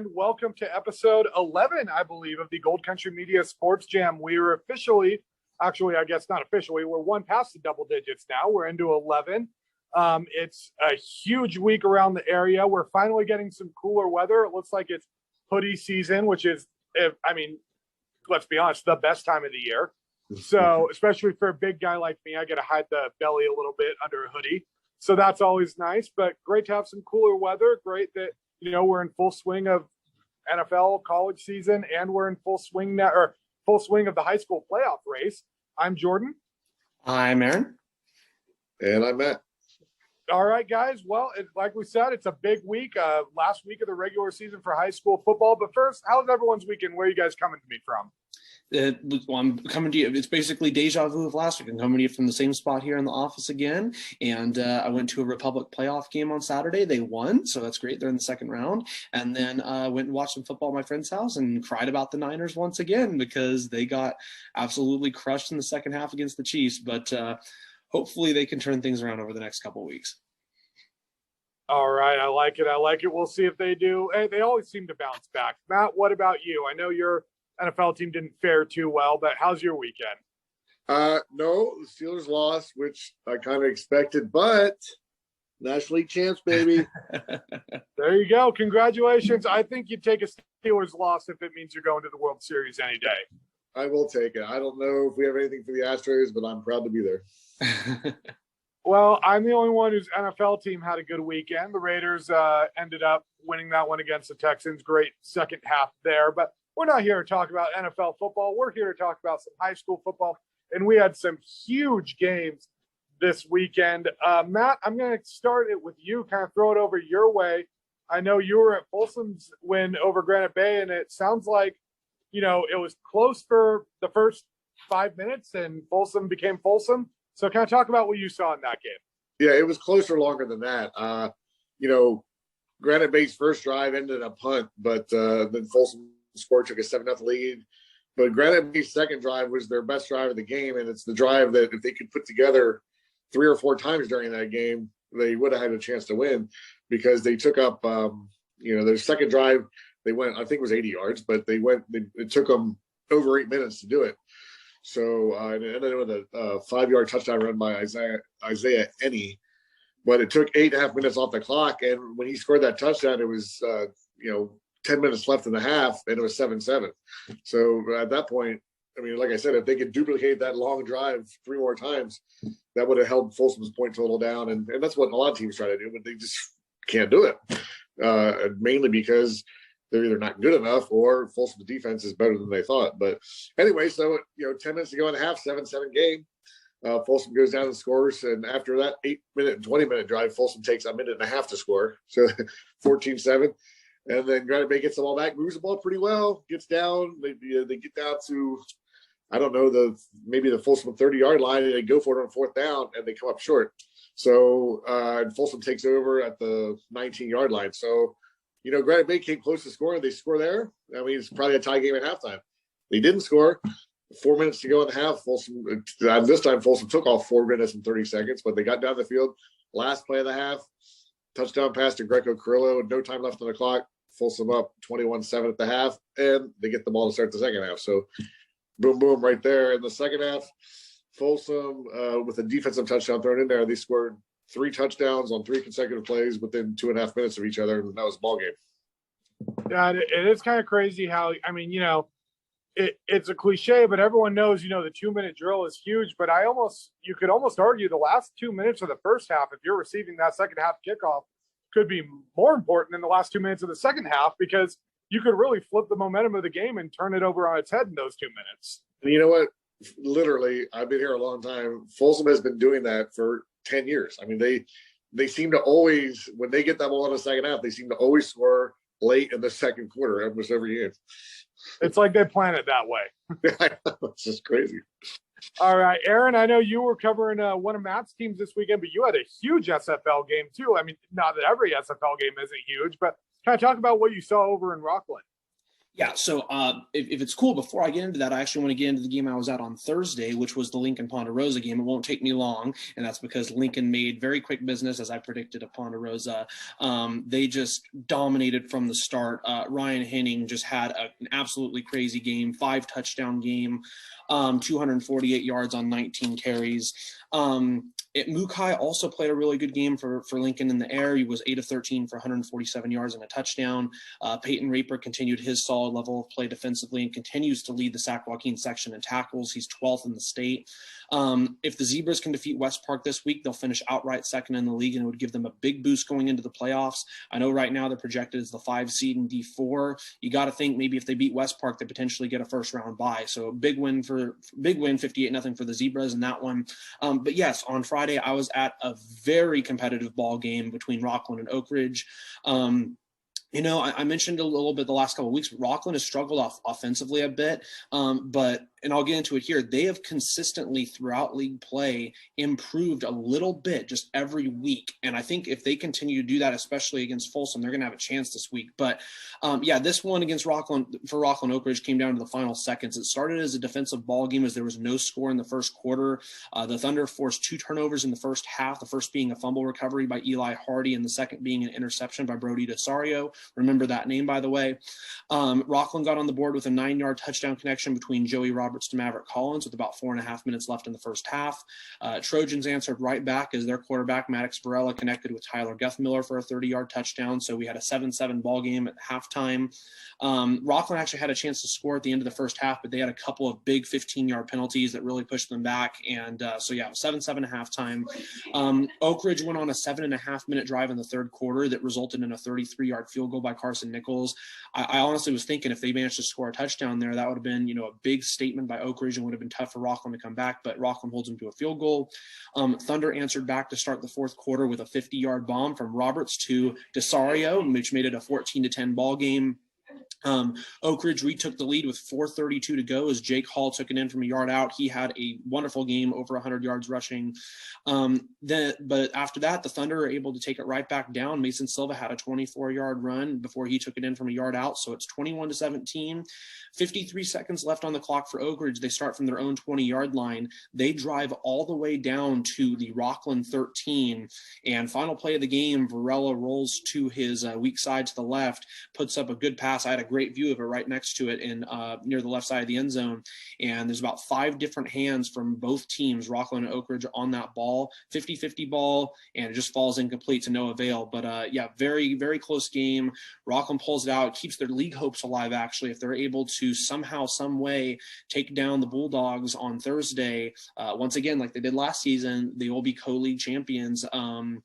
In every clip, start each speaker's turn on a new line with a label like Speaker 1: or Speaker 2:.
Speaker 1: and welcome to episode 11, I believe, of the Gold Country Media Sports Jam. We are officially, actually, I guess not officially, we're one past the double digits now. We're into 11. It's a huge week around the area. We're finally getting some cooler weather. It looks like it's hoodie season, which is, I mean, let's be honest, the best time of the year. So, especially for a big guy like me, I got to hide the belly a little bit under a hoodie. So that's always nice, but great to have some cooler weather. Great that, you know, we're in full swing of NFL college season and we're in full swing now, or full swing of the high school playoff race. I'm Jordan.
Speaker 2: I'm Aaron.
Speaker 3: And I'm Matt.
Speaker 1: All right, guys. Well, like we said, it's a big week, last week of the regular season for high school football. But first, how's everyone's weekend? Where are you guys coming to me from?
Speaker 2: I'm coming to you. It's basically deja vu of last week. I'm coming to you from the same spot here in the office again. And I went to a Republic playoff game on Saturday. They won, so that's great. They're in the second round. And then went and watched some football at my friend's house and cried about the Niners once again because they got absolutely crushed in the second half against the Chiefs. But hopefully they can turn things around over the next couple of weeks.
Speaker 1: All right. I like it. We'll see if they do. Hey, they always seem to bounce back. Matt, what about you? I know your NFL team didn't fare too well, but how's your weekend?
Speaker 3: No, the Steelers lost, which I kind of expected, but National League champs, baby.
Speaker 1: There you go. Congratulations. I think you'd take a Steelers loss if it means you're going to the World Series any day.
Speaker 3: I will take it. I don't know if we have anything for the Astros, but I'm proud to be there.
Speaker 1: Well, I'm the only one whose NFL team had a good weekend. The Raiders ended up winning that one against the Texans. Great second half there, but we're not here to talk about NFL football. We're here to talk about some high school football, and we had some huge games this weekend. Matt, I'm going to start it with you, kind of throw it over your way. I know you were at Folsom's win over Granite Bay, and it sounds like, you know, it was close for the first 5 minutes, and Folsom became Folsom. So kind of talk about what you saw in that game.
Speaker 3: Yeah, it was closer longer than that. You know, Granite Bay's first drive ended in a punt, but then Folsom scored, took a 7-0 lead. But Granite Bay's second drive was their best drive of the game, and it's the drive that if they could put together 3 or 4 times during that game, they would have had a chance to win because they took up, you know, their second drive, they went, I think it was 80 yards, but it took them over 8 minutes to do it. So it ended with a 5-yard touchdown run by Isaiah Enney, but it took 8.5 minutes off the clock. And when he scored that touchdown, it was, 10 minutes left in the half, and it was 7-7. So at that point, I mean, like I said, if they could duplicate that long drive 3 more times, that would have held Folsom's point total down. And that's what a lot of teams try to do, but they just can't do it, mainly because they're either not good enough or Folsom's defense is better than they thought. But anyway, so, 10 minutes to go in the half, 7-7 game. Folsom goes down and scores. And after that 8-minute and 20-minute drive, Folsom takes a minute and a half to score. So 14-7. And then Granite Bay gets the ball back, moves the ball pretty well, gets down. They get down to, I don't know, maybe the Folsom 30-yard line, and they go for it on 4th down, and they come up short. So Folsom takes over at the 19-yard line. So, Granite Bay came close to scoring. They score there. I mean, it's probably a tie game at halftime. They didn't score. 4 minutes to go in the half. Folsom, this time Folsom took off 4 minutes and 30 seconds, but they got down the field. Last play of the half, touchdown pass to Greco Carrillo. No time left on the clock. Folsom up 21-7 at the half, and they get the ball to start the second half. So, boom, boom, right there in the second half. Folsom, with a defensive touchdown thrown in there, they scored 3 touchdowns on 3 consecutive plays within 2.5 minutes of each other, and that was the ball game.
Speaker 1: Yeah, it is kind of crazy how, I mean, it's a cliche, but everyone knows, the 2-minute drill is huge. But you could almost argue the last 2 minutes of the first half, if you're receiving that second half kickoff, could be more important than the last 2 minutes of the second half, because you could really flip the momentum of the game and turn it over on its head in those 2 minutes.
Speaker 3: And you know what? Literally, I've been here a long time. Folsom has been doing that for 10 years. I mean, they seem to always, when they get that ball in the second half, they seem to always score late in the second quarter almost every year.
Speaker 1: It's like they plan it that way.
Speaker 3: It's just crazy.
Speaker 1: All right, Aaron, I know you were covering one of Matt's teams this weekend, but you had a huge SFL game too. I mean, not that every SFL game isn't huge, but kind of talk about what you saw over in Rockland.
Speaker 2: Yeah, so if it's cool, before I get into that, I actually want to get into the game I was at on Thursday, which was the Lincoln Ponderosa game. It won't take me long, and that's because Lincoln made very quick business, as I predicted, of Ponderosa. They just dominated from the start. Ryan Henning just had an absolutely crazy game, 5-touchdown game, 248 yards on 19 carries. Mukai also played a really good game for Lincoln in the air. He was 8 of 13 for 147 yards and a touchdown. Peyton Raper continued his solid level of play defensively and continues to lead the Sac Joaquin section in tackles. He's 12th in the state. If the Zebras can defeat West Park this week, they'll finish outright second in the league, and it would give them a big boost going into the playoffs. I know right now they're projected as the 5 seed in D4. You got to think maybe if they beat West Park, they potentially get a first round bye. So big win, 58-0 for the Zebras in that one. But yes, on Friday, I was at a very competitive ball game between Rockland and Oak Ridge. I mentioned a little bit the last couple of weeks, Rockland has struggled offensively a bit, and I'll get into it here. They have consistently throughout league play improved a little bit just every week. And I think if they continue to do that, especially against Folsom, they're going to have a chance this week. But this one against Rockland Oak Ridge came down to the final seconds. It started as a defensive ball game as there was no score in the first quarter. The Thunder forced 2 turnovers in the first half, the first being a fumble recovery by Eli Hardy and the second being an interception by Brody DeSario. Remember that name, by the way. Rockland got on the board with a 9-yard touchdown connection between Joey Roberts to Maverick Collins with about 4.5 minutes left in the first half. Trojans answered right back as their quarterback, Maddox Varela, connected with Tyler Guthmiller for a 30-yard touchdown. So we had a 7-7 ball game at halftime. Rockland actually had a chance to score at the end of the first half, but they had a couple of big 15-yard penalties that really pushed them back. And 7-7 at halftime. Oak Ridge went on a 7.5-minute drive in the third quarter that resulted in a 33-yard field goal by Carson Nichols. I honestly was thinking if they managed to score a touchdown there, that would have been, a big statement by Oak Ridge and would have been tough for Rockland to come back, but Rockland holds them to a field goal. Thunder answered back to start the fourth quarter with a 50-yard bomb from Roberts to DeSario, which made it a 14-10 ball game. Oak Ridge retook the lead with 4:32 to go as Jake Hall took it in from a yard out. He had a wonderful game, over 100 yards rushing. But after that, the Thunder were able to take it right back down. Mason Silva had a 24-yard run before he took it in from a yard out. So it's 21-17. 53 seconds left on the clock for Oak Ridge. They start from their own 20-yard line. They drive all the way down to the Rockland 13. And final play of the game, Varela rolls to his weak side to the left, puts up a good pass. I had a great view of it right next to it in near the left side of the end zone. And there's about 5 different hands from both teams, Rockland and Oak Ridge, on that ball. 50-50 ball, and it just falls incomplete to no avail. But very, very close game. Rockland pulls it out, keeps their league hopes alive, actually, if they're able to somehow, some way take down the Bulldogs on Thursday. Once again, like they did last season, they will be co-league champions. So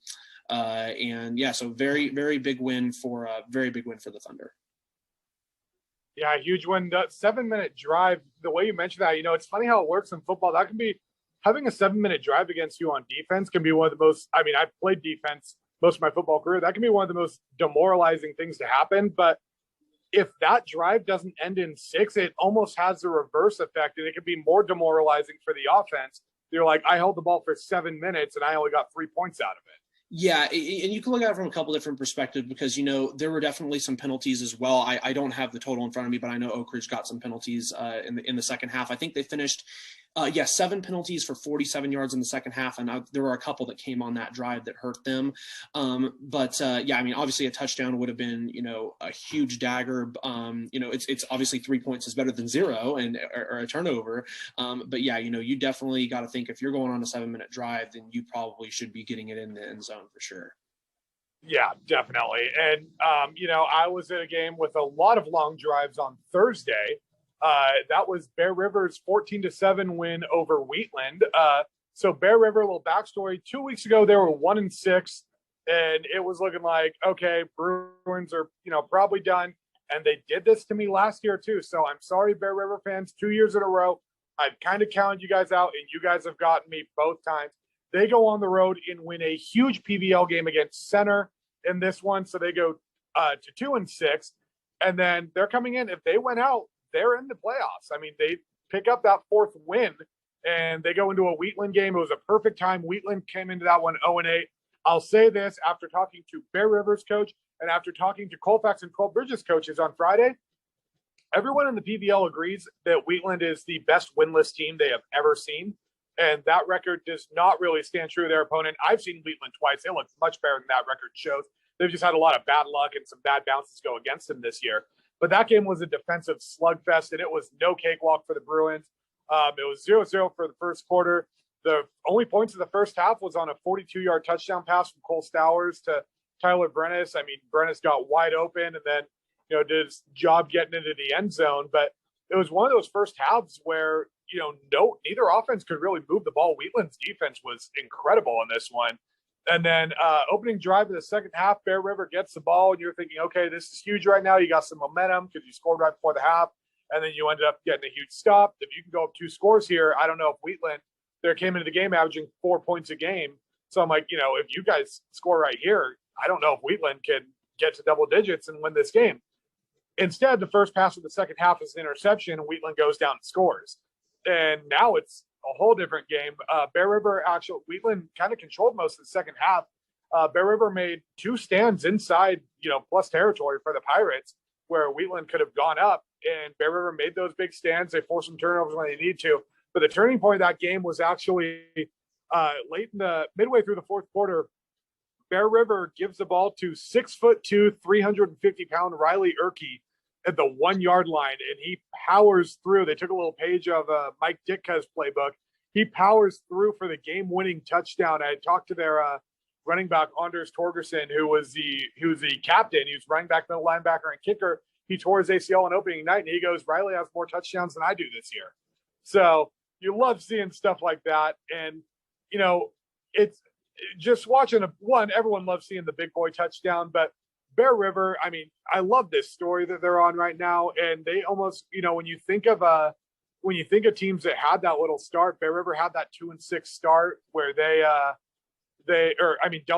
Speaker 2: very, very big win for the Thunder.
Speaker 1: Yeah, huge win. That 7-minute drive, the way you mentioned that, it's funny how it works in football. That can be, having a 7-minute drive against you on defense can be one of the most, I've played defense most of my football career. That can be one of the most demoralizing things to happen. But if that drive doesn't end in 6, it almost has the reverse effect, and it can be more demoralizing for the offense. You're like, I held the ball for 7 minutes and I only got 3 points out of it.
Speaker 2: Yeah, and you can look at it from a couple different perspectives because, there were definitely some penalties as well. I don't have the total in front of me, but I know Oak Ridge got some penalties in the second half. I think they finished 7 penalties for 47 yards in the second half, and there were a couple that came on that drive that hurt them. Obviously a touchdown would have been, a huge dagger. It's obviously 3 points is better than 0 or a turnover. You definitely got to think if you're going on a 7-minute drive, then you probably should be getting it in the end zone for sure.
Speaker 1: Yeah, definitely. And, I was at a game with a lot of long drives on Thursday. That was Bear River's 14-7 win over Wheatland. So Bear River, a little backstory. 2 weeks ago, they were 1-6, and it was looking like, okay, Bruins are, probably done. And they did this to me last year too. So I'm sorry, Bear River fans, 2 years in a row. I've kind of counted you guys out, and you guys have gotten me both times. They go on the road and win a huge PVL game against Center in this one. So they go to 2-6, and then they're coming in. If they went out, they're in the playoffs. They pick up that 4th win, and they go into a Wheatland game. It was a perfect time. Wheatland came into that one 0-8. I'll say this, after talking to Bear River's coach and after talking to Colfax and Cold Bridges coaches on Friday, everyone in the PVL agrees that Wheatland is the best winless team they have ever seen. And that record does not really stand true to their opponent. I've seen Wheatland twice. They look much better than that record shows. They've just had a lot of bad luck and some bad bounces go against them this year. But that game was a defensive slugfest, and it was no cakewalk for the Bruins. It was 0-0 for the first quarter. The only points of the first half was on a 42-yard touchdown pass from Cole Stowers to Tyler Brennis. I mean, Brennis got wide open and then, did his job getting into the end zone. But it was one of those first halves where, neither offense could really move the ball. Wheatland's defense was incredible in this one. And then opening drive of the second half, Bear River gets the ball, and you're thinking, okay, this is huge right now. You got some momentum because you scored right before the half, and then you ended up getting a huge stop. If you can go up 2 scores here, I don't know if Wheatland, they came into the game averaging 4 points a game. So I'm like, if you guys score right here, I don't know if Wheatland can get to double digits and win this game. Instead, the first pass of the second half is an interception, and Wheatland goes down and scores. And now it's a whole different game. Bear River Wheatland kind of controlled most of the second half. Bear River made 2 stands inside, plus territory for the Pirates, where Wheatland could have gone up, and Bear River made those big stands. They forced some turnovers when they need to. But the turning point of that game was actually late in the midway through the fourth quarter. Bear River gives the ball to 6'2", 350-pound Riley Erkey at the 1-yard line, and he powers through. They took a little page of Mike Ditka's playbook. He powers through for the game-winning touchdown. I talked to their running back Anders Torgerson, who was the captain. He was running back, middle linebacker, and kicker. He tore his ACL on opening night, and he goes, "Riley has more touchdowns than I do this year." So you love seeing stuff like that, and it's just watching everyone loves seeing the big boy touchdown, but Bear River, I mean, I love this story that they're on right now, and they almost, when you think of teams that had that little start, Bear River had that 2-6 start where Del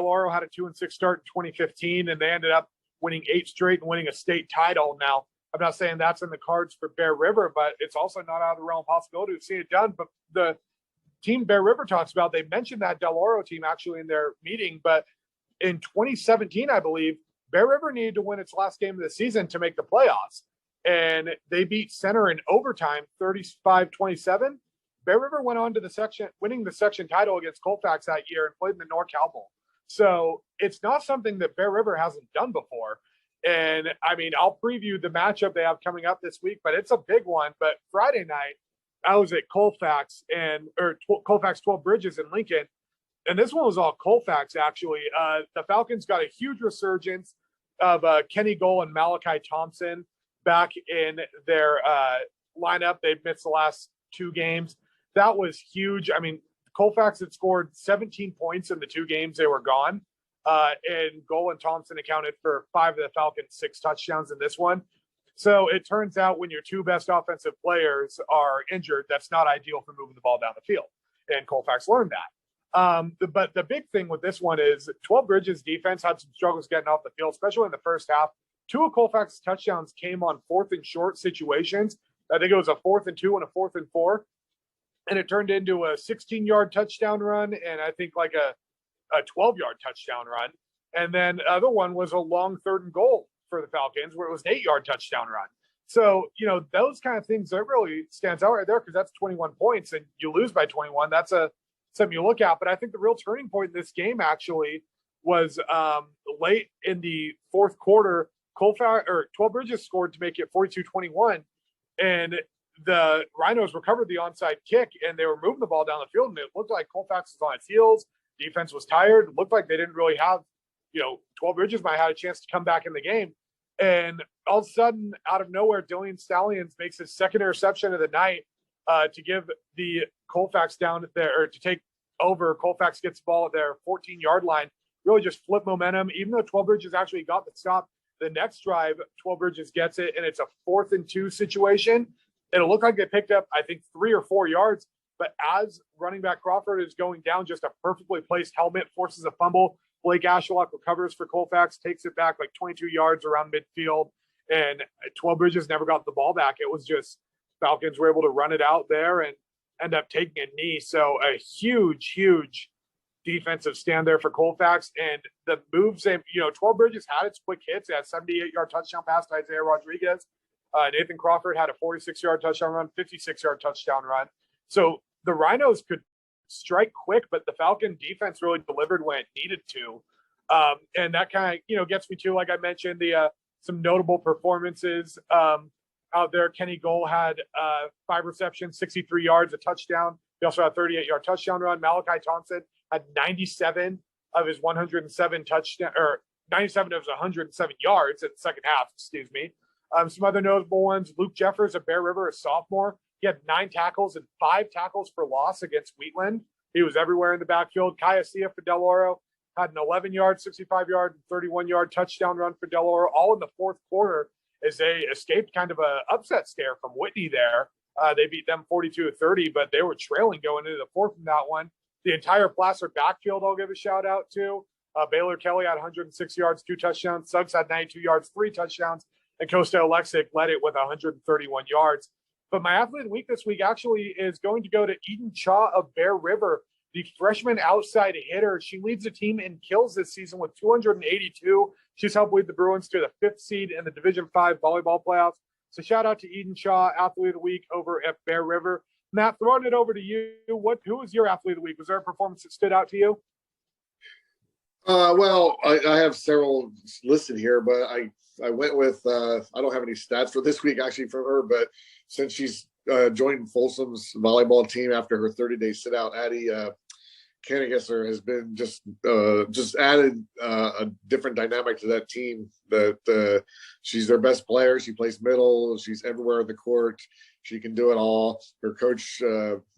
Speaker 1: Oro had a 2-6 start in 2015, and they ended up winning 8 straight and winning a state title. Now, I'm not saying that's in the cards for Bear River, but it's also not out of the realm of possibility to see it done. But the team Bear River talks about, they mentioned that Del Oro team actually in their meeting, but in 2017, I believe, Bear River needed to win its last game of the season to make the playoffs, and they beat Center in overtime, 35-27. Bear River went on to winning the section title against Colfax that year and played in the NorCal Bowl. So it's not something that Bear River hasn't done before. And I mean, I'll preview the matchup they have coming up this week, but it's a big one. But Friday night, I was at Colfax Colfax 12 Bridges in Lincoln, and this one was all Colfax actually. The Falcons got a huge resurgence of Kenny Goal and Malachi Thompson back in their lineup. They've missed the last 2 games. That was huge. I mean, Colfax had scored 17 points in the 2 games they were gone. And Goal and Thompson accounted for 5 of the Falcons' 6 touchdowns in this one. So it turns out when your 2 best offensive players are injured, that's not ideal for moving the ball down the field. And Colfax learned that. But the big thing with this one is 12 Bridges defense had some struggles getting off the field, especially in the first half. 2 of Colfax's touchdowns came on 4th and short situations. I think it was a 4th and 2 and a 4th and 4. And it turned into a 16-yard touchdown run and I think like a 12-yard touchdown run. And then the other one was a long 3rd and goal for the Falcons where it was an 8-yard touchdown run. So, those kind of things, that really stands out right there because that's 21 points and you lose by 21. That's something you look at. But I think the real turning point in this game actually was late in the fourth quarter. 12 Bridges scored to make it 42-21. And the Rhinos recovered the onside kick and they were moving the ball down the field. And it looked like Colfax was on its heels. Defense was tired. It looked like they didn't really have, 12 Bridges might have had a chance to come back in the game. And all of a sudden, out of nowhere, Dillian Stallions makes his 2nd interception of the night to give the Colfax down there, or to take over. Colfax gets the ball at their 14-yard line, really just flip momentum. Even though 12 Bridges actually got the stop, the next drive, 12 Bridges gets it, and it's a 4th and 2 situation. It'll look like they picked up, I think, 3 or 4 yards. But as running back Crawford is going down, just a perfectly placed helmet forces a fumble. Blake Ashlock recovers for Colfax, takes it back like 22 yards around midfield, and 12 Bridges never got the ball back. It was just Falcons were able to run it out there and end up taking a knee. So a huge, huge defensive stand there for Colfax. And the moves, 12 Bridges had its quick hits. It had a 78-yard touchdown pass to Isaiah Rodriguez. Nathan Crawford had a 46-yard touchdown run, 56-yard touchdown run. So the Rhinos could strike quick, but the Falcon defense really delivered when it needed to. And that kind of, gets me to, like I mentioned, the some notable performances out there. Kenny Goal had 5 receptions, 63 yards, a touchdown. He also had a 38-yard touchdown run. Malachi Thompson had 97 of his 107 touchdown, or 97 of his 107 yards in the second half, excuse me. Some other notable ones: Luke Jeffers of Bear River, a sophomore. He had 9 tackles and 5 tackles for loss against Wheatland. He was everywhere in the backfield. Kaya Sia for Del Oro had an 11-yard, 65-yard, 31-yard touchdown run for Del Oro, all in the fourth quarter as they escaped kind of an upset scare from Whitney there. They beat them 42-30, but they were trailing going into the fourth in that one. The entire Placer backfield I'll give a shout-out to. Baylor Kelly had 106 yards, 2 touchdowns. Suggs had 92 yards, 3 touchdowns. And Costa Alexic led it with 131 yards. But my athlete of the week this week actually is going to go to Eden Chaw of Bear River, the freshman outside hitter. She leads the team in kills this season with 282. She's helped lead the Bruins to the 5th seed in the Division V volleyball playoffs. So shout out to Eden Chaw, athlete of the week over at Bear River. Matt, throwing it over to you. Who was your athlete of the week? Was there a performance that stood out to you?
Speaker 3: Well, I have several listed here, but I went with I don't have any stats for this week actually from her, but since she's joined Folsom's volleyball team after her 30-day sit-out, Addie Kannegesser has been just added a different dynamic to that team. That she's their best player. She plays middle. She's everywhere in the court. She can do it all. Her coach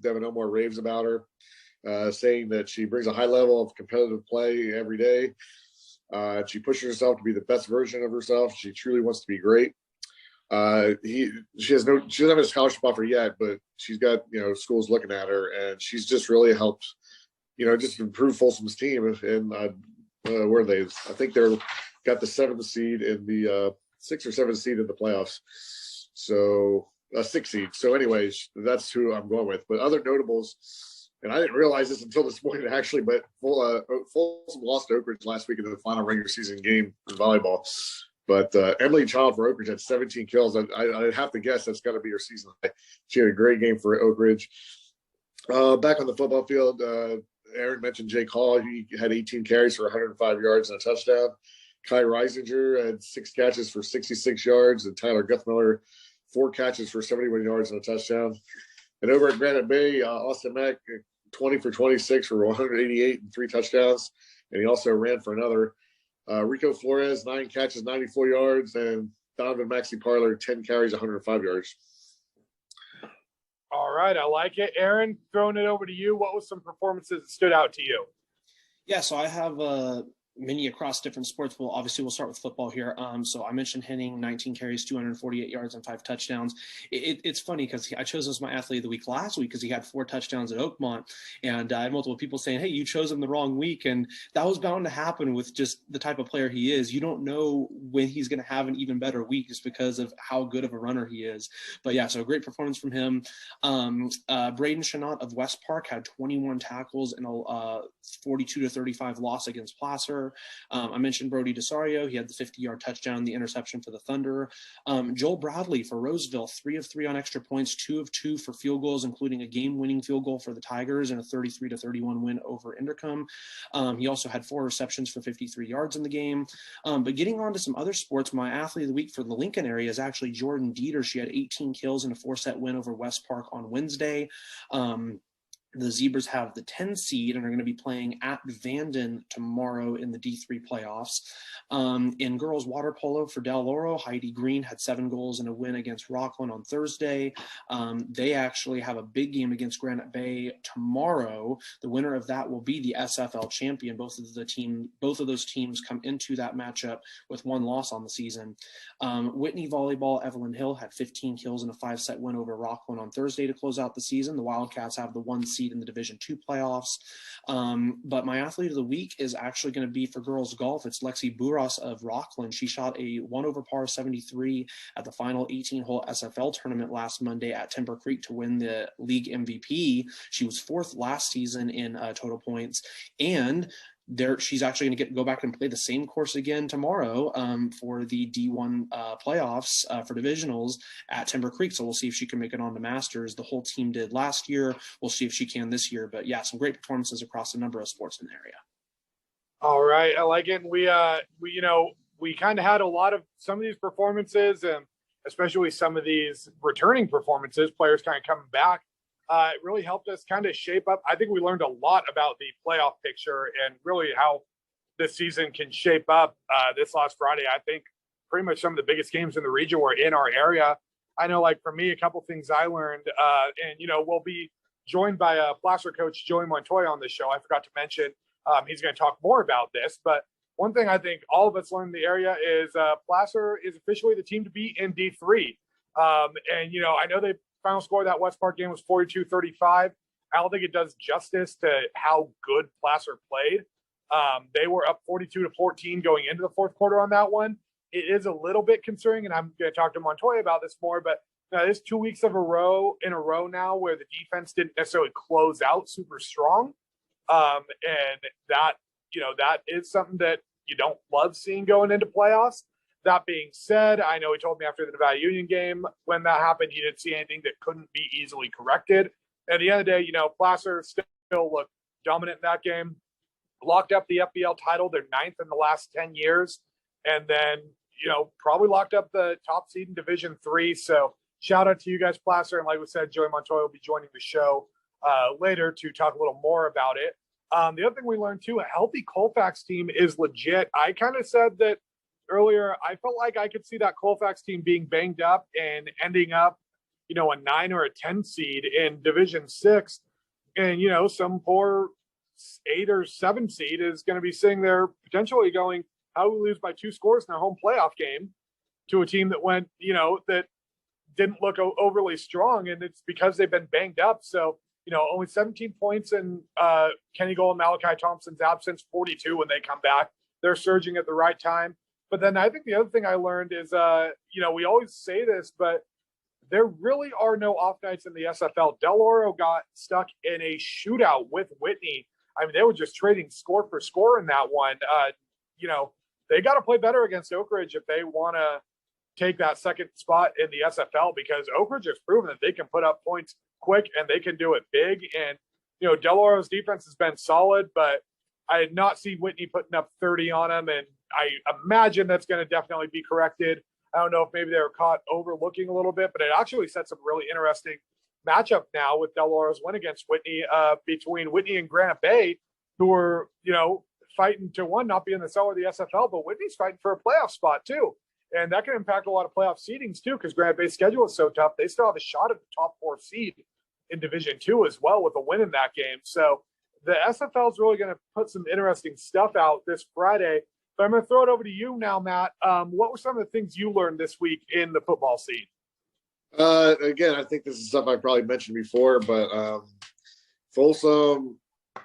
Speaker 3: Devin Elmore raves about her, saying that she brings a high level of competitive play every day. She pushes herself to be the best version of herself. She truly wants to be great. She doesn't have a scholarship offer yet, but she's got schools looking at her, and she's just really helped just improve Folsom's team. And where are they? I think they're got the 7th seed in the 6th or 7th seed in the playoffs. So 6th seed. So anyways, that's who I'm going with. But other notables, and I didn't realize this until this morning actually, but Folsom lost to Oak Ridge last week in the final regular season game in volleyball. But Emily Child for Oak Ridge had 17 kills. I'd have to guess that's got to be her season high. She had a great game for Oak Ridge. Back on the football field, Aaron mentioned Jake Hall. He had 18 carries for 105 yards and a touchdown. Kai Reisinger had 6 catches for 66 yards, and Tyler Guthmiller 4 catches for 71 yards and a touchdown. And over at Granite Bay, Austin Mack 20 for 26 for 188 and 3 touchdowns, and he also ran for another. Rico Flores 9 catches, 94 yards, and Donovan Maxey Parler 10 carries, 105 yards.
Speaker 1: All right, I like it. Aaron, throwing it over to you. What was some performances that stood out to you?
Speaker 2: Yeah, so I have many across different sports. We'll start with football here. So I mentioned Henning, 19 carries, 248 yards and 5 touchdowns. It's funny because I chose him as my athlete of the week last week because he had 4 touchdowns at Oakmont, and I had multiple people saying, hey, you chose him the wrong week. And that was bound to happen with just the type of player he is. You don't know when he's going to have an even better week just because of how good of a runner he is. But yeah, so a great performance from him. Braden Chanot of West Park had 21 tackles and a 42-35 loss against Placer. I mentioned Brody DeSario. He had the 50-yard touchdown, the interception for the Thunder. Joel Bradley for Roseville, 3 of 3 on extra points, 2 of 2 for field goals, including a game-winning field goal for the Tigers and a 33-31 win over Indercombe. He also had 4 receptions for 53 yards in the game. But getting on to some other sports, my athlete of the week for the Lincoln area is actually Jordan Dieter. She had 18 kills and a 4-set win over West Park on Wednesday. The Zebras have the 10 seed and are going to be playing at Vanden tomorrow in the D3 playoffs. In girls water polo for Del Oro, Heidi Green had 7 goals and a win against Rockland on Thursday. They actually have a big game against Granite Bay tomorrow. The winner of that will be the SFL champion. Both of those teams come into that matchup with 1 loss on the season. Whitney volleyball, Evelyn Hill had 15 kills and a 5-set win over Rockland on Thursday to close out the season. The Wildcats have the 1 seed in the Division II playoffs. But my athlete of the week is actually going to be for girls golf. It's Lexi Buras of Rockland. She shot a 1 over par 73 at the final 18-hole SFL tournament last Monday at Timber Creek to win the league MVP. She was 4th last season in total points, and she's actually going to go back and play the same course again tomorrow for the D1 playoffs for divisionals at Timber Creek. So we'll see if she can make it on to Masters. The whole team did last year. We'll see if she can this year. But yeah, some great performances across a number of sports in the area.
Speaker 1: All right, I like it. We kind of had a lot of some of these performances, and especially some of these returning performances, players kind of coming back. It really helped us kind of shape up. I think we learned a lot about the playoff picture and really how this season can shape up. This last Friday, I think pretty much some of the biggest games in the region were in our area. I know, like for me, a couple things I learned, and we'll be joined by Placer coach Joey Montoya on this show. I forgot to mention he's going to talk more about this, but one thing I think all of us learned in the area is Placer is officially the team to beat in D3. And I know the final score of that West Park game was 42-35. I don't think it does justice to how good Placer played. They were up 42-14 going into the fourth quarter on that one. It is a little bit concerning, and I'm going to talk to Montoya about this more, but there's 2 weeks in a row now where the defense didn't necessarily close out super strong. And that is something that you don't love seeing going into playoffs. That being said, I know he told me after the Nevada Union game when that happened, he didn't see anything that couldn't be easily corrected. At the end of the day, Placer still looked dominant in that game, locked up the FBL title. They're 9th in the last 10 years. And then, probably locked up the top seed in Division 3. So shout out to you guys, Placer. And like we said, Joey Montoya will be joining the show later to talk a little more about it. The other thing we learned too, a healthy Colfax team is legit. I kind of said that earlier. I felt like I could see that Colfax team being banged up and ending up, a 9 or a 10 seed in Division 6. And, some poor 8 or 7 seed is going to be sitting there potentially going, how do we lose by 2 scores in our home playoff game to a team that went, that didn't look overly strong. And it's because they've been banged up. So, only 17 points in Kenny Gold and Malachi Thompson's absence, 42 when they come back. They're surging at the right time. But then I think the other thing I learned is, we always say this, but there really are no off nights in the SFL. Del Oro got stuck in a shootout with Whitney. I mean, they were just trading score for score in that one. They got to play better against Oak Ridge if they want to take that second spot in the SFL, because Oak Ridge has proven that they can put up points quick and they can do it big. And, Del Oro's defense has been solid, but I did not see Whitney putting up 30 on them. And I imagine that's going to definitely be corrected. I don't know if maybe they were caught overlooking a little bit, but it actually sets up a really interesting matchup now with Del Oro's win against Whitney, between Whitney and Granite Bay, who are, fighting to not be in the cellar of the SFL, but Whitney's fighting for a playoff spot too. And that can impact a lot of playoff seedings too, because Granite Bay's schedule is so tough. They still have a shot at the top 4 seed in Division 2 as well with a win in that game. So the SFL is really going to put some interesting stuff out this Friday. But I'm going to throw it over to you now, Matt. What were some of the things you learned this week in the football scene?
Speaker 3: Again, I think this is stuff I probably mentioned before, but Folsom,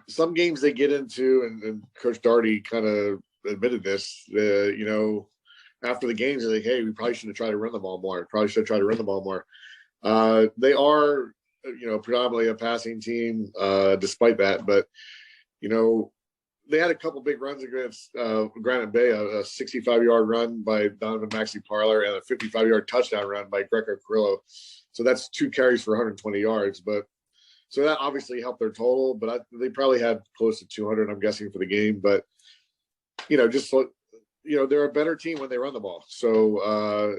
Speaker 3: some games they get into, and Coach Darty kind of admitted this, after the games, they're like, hey, we probably should have tried to run the ball more. They are, predominantly a passing team, despite that. But, they had a couple big runs against Granite Bay, a 65-yard run by Donovan Maxey Parler and a 55-yard touchdown run by Greco Carrillo. So that's 2 carries for 120 yards. But so that obviously helped their total. But they probably had close to 200, I'm guessing, for the game. But, they're a better team when they run the ball. So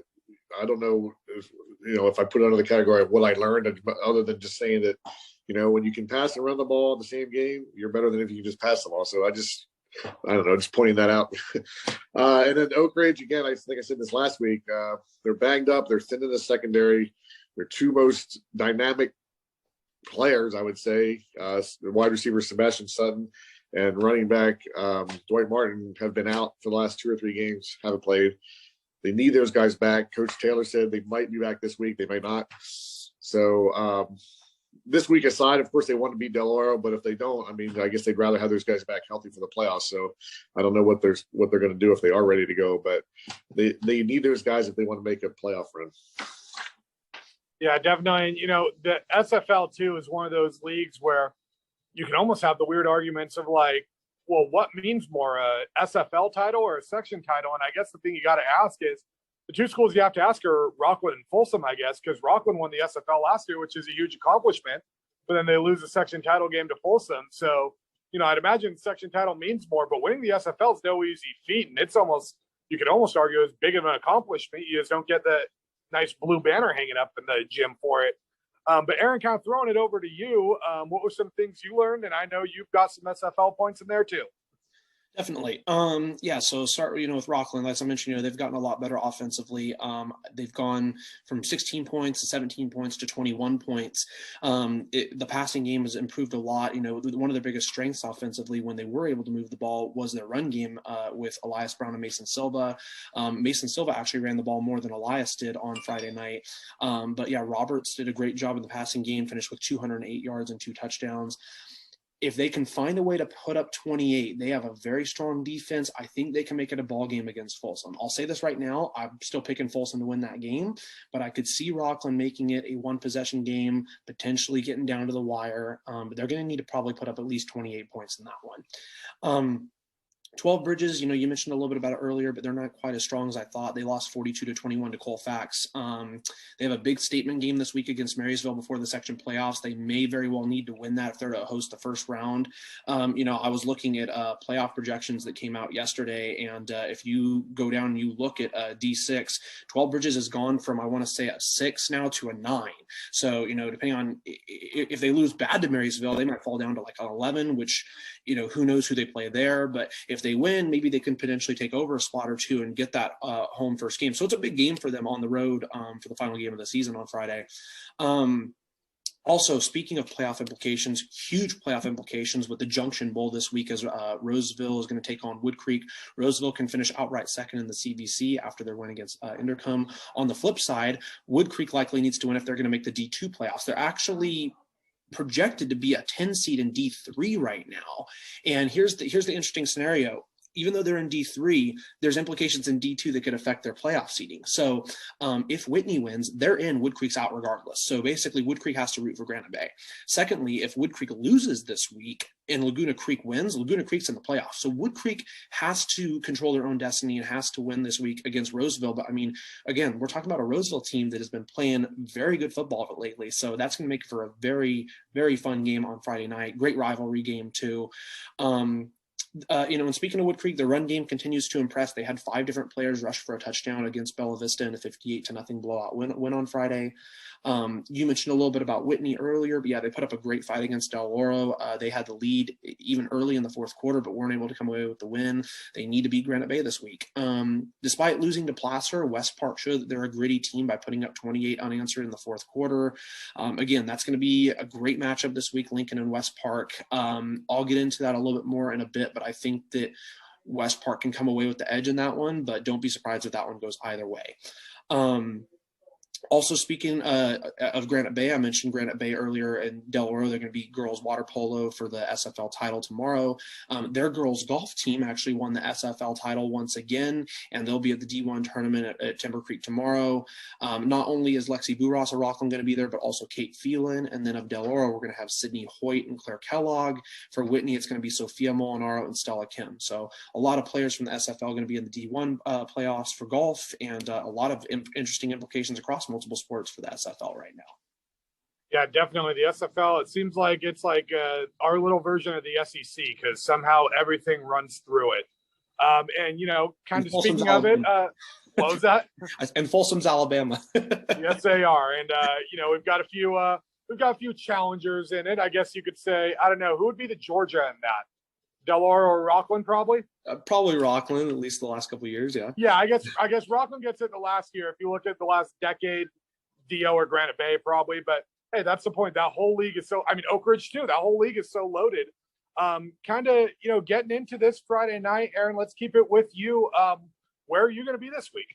Speaker 3: I don't know if I put it under the category of what I learned, other than just saying that, when you can pass and run the ball in the same game, you're better than if you can just pass the ball. So I don't know, just pointing that out. And then Oak Ridge, again, I think I said this last week, they're banged up. They're thin in the secondary. Their 2 most dynamic players, I would say, the wide receiver Sebastian Sutton and running back Dwight Martin have been out for the last 2 or 3 games, haven't played. They need those guys back. Coach Taylor said they might be back this week. They might not. So this week aside, of course, they want to beat Del Oro, but if they don't, I guess they'd rather have those guys back healthy for the playoffs. So I don't know what they're going to do if they are ready to go, but they need those guys if they want to make a playoff run.
Speaker 1: Yeah, definitely. And, the SFL too is one of those leagues where you can almost have the weird arguments of like, well, what means more, a SFL title or a section title? And I guess the thing you got to ask is the two schools you have to ask are Rockland and Folsom, I guess, because Rockland won the SFL last year, which is a huge accomplishment, but then they lose the section title game to Folsom. So, I'd imagine section title means more, but winning the SFL is no easy feat. And it's almost, you could almost argue, as big of an accomplishment. You just don't get the nice blue banner hanging up in the gym for it. But Aaron, kind of throwing it over to you, what were some things you learned? And I know you've got some SFL points in there too.
Speaker 2: Definitely. So start, with Rockland, as I mentioned, they've gotten a lot better offensively. They've gone from 16 points to 17 points to 21 points. The passing game has improved a lot. One of their biggest strengths offensively when they were able to move the ball was their run game with Elias Brown and Mason Silva. Mason Silva actually ran the ball more than Elias did on Friday night. But yeah, Roberts did a great job in the passing game, finished with 208 yards and 2 touchdowns. If they can find a way to put up 28, they have a very strong defense. I think they can make it a ball game against Folsom. I'll say this right now. I'm still picking Folsom to win that game, but I could see Rockland making it a one-possession game, potentially getting down to the wire. But they're going to need to probably put up at least 28 points in that one. 12 Bridges, you mentioned a little bit about it earlier, but they're not quite as strong as I thought. They lost 42-21 to Colfax. They have a big statement game this week against Marysville before the section playoffs. They may very well need to win that if they're to host the first round. I was looking at playoff projections that came out yesterday, and if you go down and you look at D6, 12 Bridges has gone from, I want to say, a 6 now to a 9. So, depending on if they lose bad to Marysville, they might fall down to like an 11, which, who knows who they play there. But if they win, maybe they can potentially take over a spot or two and get that home first game. So it's a big game for them on the road for the final game of the season on Friday. Also, speaking of playoff implications, huge playoff implications with the Junction Bowl this week as Roseville is going to take on Wood Creek. Roseville can finish outright second in the CBC after their win against Indercombe. On the flip side, Wood Creek likely needs to win if they're going to make the D2 playoffs. They're actually projected to be a 10 seed in D3 right now. And here's the interesting scenario. Even though they're in D3, there's implications in D2 that could affect their playoff seeding. So if Whitney wins, they're in, Wood Creek's out regardless. So basically, Wood Creek has to root for Granite Bay. Secondly, if Wood Creek loses this week and Laguna Creek wins, Laguna Creek's in the playoffs. So Wood Creek has to control their own destiny and has to win this week against Roseville. But I mean, again, we're talking about a Roseville team that has been playing very good football lately. So that's going to make for a very, very fun game on Friday night. Great rivalry game too. And speaking of Wood Creek, the run game continues to impress. They had 5 different players rush for a touchdown against Bella Vista in a 58-0 blowout win on Friday. You mentioned a little bit about Whitney earlier, but yeah, they put up a great fight against Del Oro. They had the lead even early in the fourth quarter, but weren't able to come away with the win. They need to beat Granite Bay this week. Despite losing to Placer, West Park showed that they're a gritty team by putting up 28 unanswered in the fourth quarter. Again, that's going to be a great matchup this week, Lincoln and West Park. I'll get into that a little bit more in a bit, but I think that West Park can come away with the edge in that one, but don't be surprised if that one goes either way. Also, speaking of Granite Bay, I mentioned Granite Bay earlier, and Del Oro, they're going to be girls water polo for the SFL title tomorrow. Their girls golf team actually won the SFL title once again, and they'll be at the D1 tournament at Timber Creek tomorrow. Not only is Lexi Buras of Rockland going to be there, but also Kate Phelan. And then of Del Oro, we're going to have Sydney Hoyt and Claire Kellogg. For Whitney, it's going to be Sophia Molinaro and Stella Kim. So a lot of players from the SFL going to be in the D1 playoffs for golf, and a lot of interesting implications across multiple sports for the SFL right now.
Speaker 1: Yeah, definitely. The SFL, it seems like it's like our little version of the SEC because somehow everything runs through it. And, kind of speaking of it, what was that?
Speaker 2: And Folsom's Alabama.
Speaker 1: Yes, they are. And, we've got a few challengers in it. I guess you could say, I don't know, who would be the Georgia in that? Del Oro or Rockland, probably?
Speaker 2: Probably Rockland, at least the last couple of years, yeah.
Speaker 1: Yeah, I guess Rockland gets it the last year. If you look at the last decade, DO or Granite Bay probably. But, hey, that's the point. That whole league is Oak Ridge too. That whole league is so loaded. Kind of, getting into this Friday night, Aaron, let's keep it with you. Where are you going to be this week?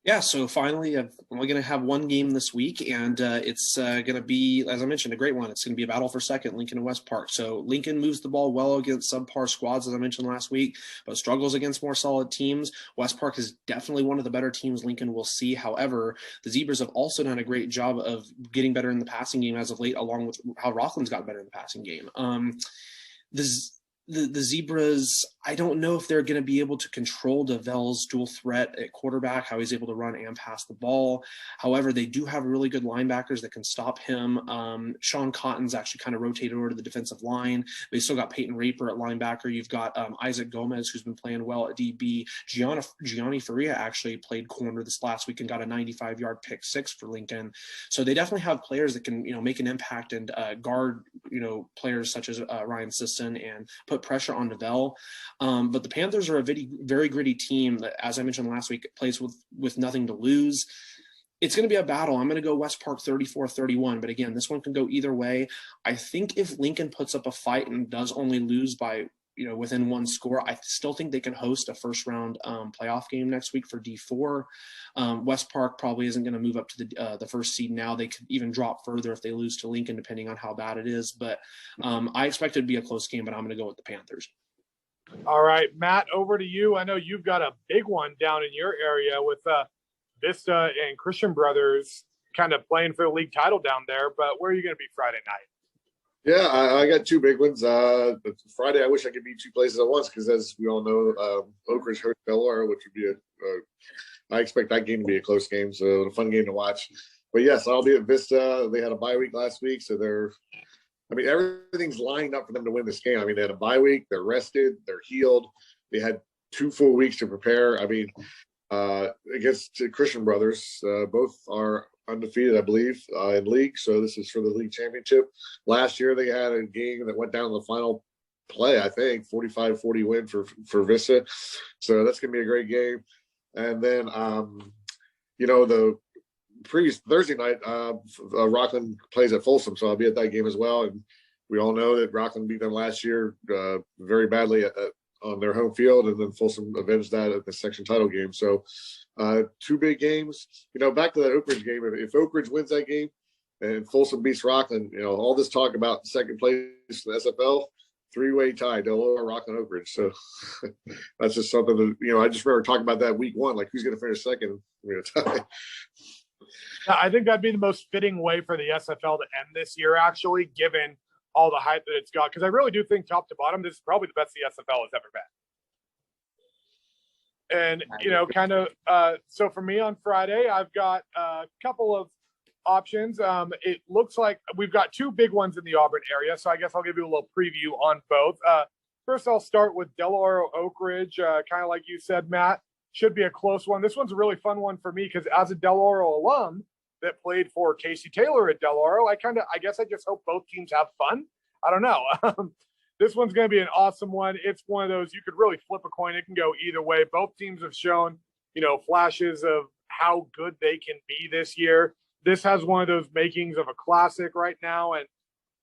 Speaker 2: Yeah, so finally, I'm only going to have one game this week, and it's going to be, as I mentioned, a great one. It's going to be a battle for second, Lincoln and West Park. So Lincoln moves the ball well against subpar squads, as I mentioned last week, but struggles against more solid teams. West Park is definitely one of the better teams Lincoln will see. However, the Zebras have also done a great job of getting better in the passing game as of late, along with how Rockland's got better in the passing game. the Zebras, I don't know if they're going to be able to control DeVel's dual threat at quarterback, how he's able to run and pass the ball. However, they do have really good linebackers that can stop him. Sean Cotton's actually kind of rotated over to the defensive line. They still got Peyton Raper at linebacker. You've got Isaac Gomez, who's been playing well at DB. Gianni Faria actually played corner this last week and got a 95-yard pick six for Lincoln. So they definitely have players that can, make an impact and guard, players such as Ryan Sisson and put pressure on DeVel. But the Panthers are a very, very gritty team that, as I mentioned last week, plays with nothing to lose. It's going to be a battle. I'm going to go West Park 34-31. But again, this one can go either way. I think if Lincoln puts up a fight and does only lose by, within one score, I still think they can host a first round playoff game next week for D4. West Park probably isn't going to move up to the first seed now. They could even drop further if they lose to Lincoln, depending on how bad it is. But I expect it to be a close game, but I'm going to go with the Panthers.
Speaker 1: All right, Matt, over to you. I know you've got a big one down in your area with Vista and Christian Brothers kind of playing for the league title down there, but where are you going to be Friday night?
Speaker 3: Yeah, I got two big ones. Friday, I wish I could be two places at once because, as we all know, Oak Ridge hosts Delaware, which would be I expect that game to be a close game, so a fun game to watch. But yes, I'll be at Vista. They had a bye week last week, so everything's lined up for them to win this game. They had a bye week. They're rested. They're healed. They had 2 full weeks to prepare. Against Christian Brothers, both are undefeated, I believe, in league. So this is for the league championship. Last year, they had a game that went down to the final play, I think, 45-40 win for Vista. So that's going to be a great game. And then, the previous Thursday night, Rockland plays at Folsom, so I'll be at that game as well. And we all know that Rockland beat them last year very badly on their home field, and then Folsom avenged that at the section title game. So 2 big games. Back to that Oak Ridge game. If Oak Ridge wins that game and Folsom beats Rockland, all this talk about second place in the SFL, 3-way tie, Delaware, Rockland, Oak Ridge. So that's just something that, I just remember talking about that week 1, like who's going to finish second. Tie.
Speaker 1: I think that'd be the most fitting way for the SFL to end this year, actually, given all the hype that it's got. Because I really do think top to bottom, this is probably the best the SFL has ever been. And, so for me on Friday, I've got a couple of options. It looks like we've got 2 big ones in the Auburn area. So I guess I'll give you a little preview on both. First, I'll start with Delaware Oak Ridge, kind of like you said, Matt. Should be a close one. This one's a really fun one for me because as a Delaware alum that played for Casey Taylor at Delaware, I guess I just hope both teams have fun. I don't know. This one's going to be an awesome one. It's one of those you could really flip a coin. It can go either way. Both teams have shown, flashes of how good they can be this year. This has one of those makings of a classic right now, and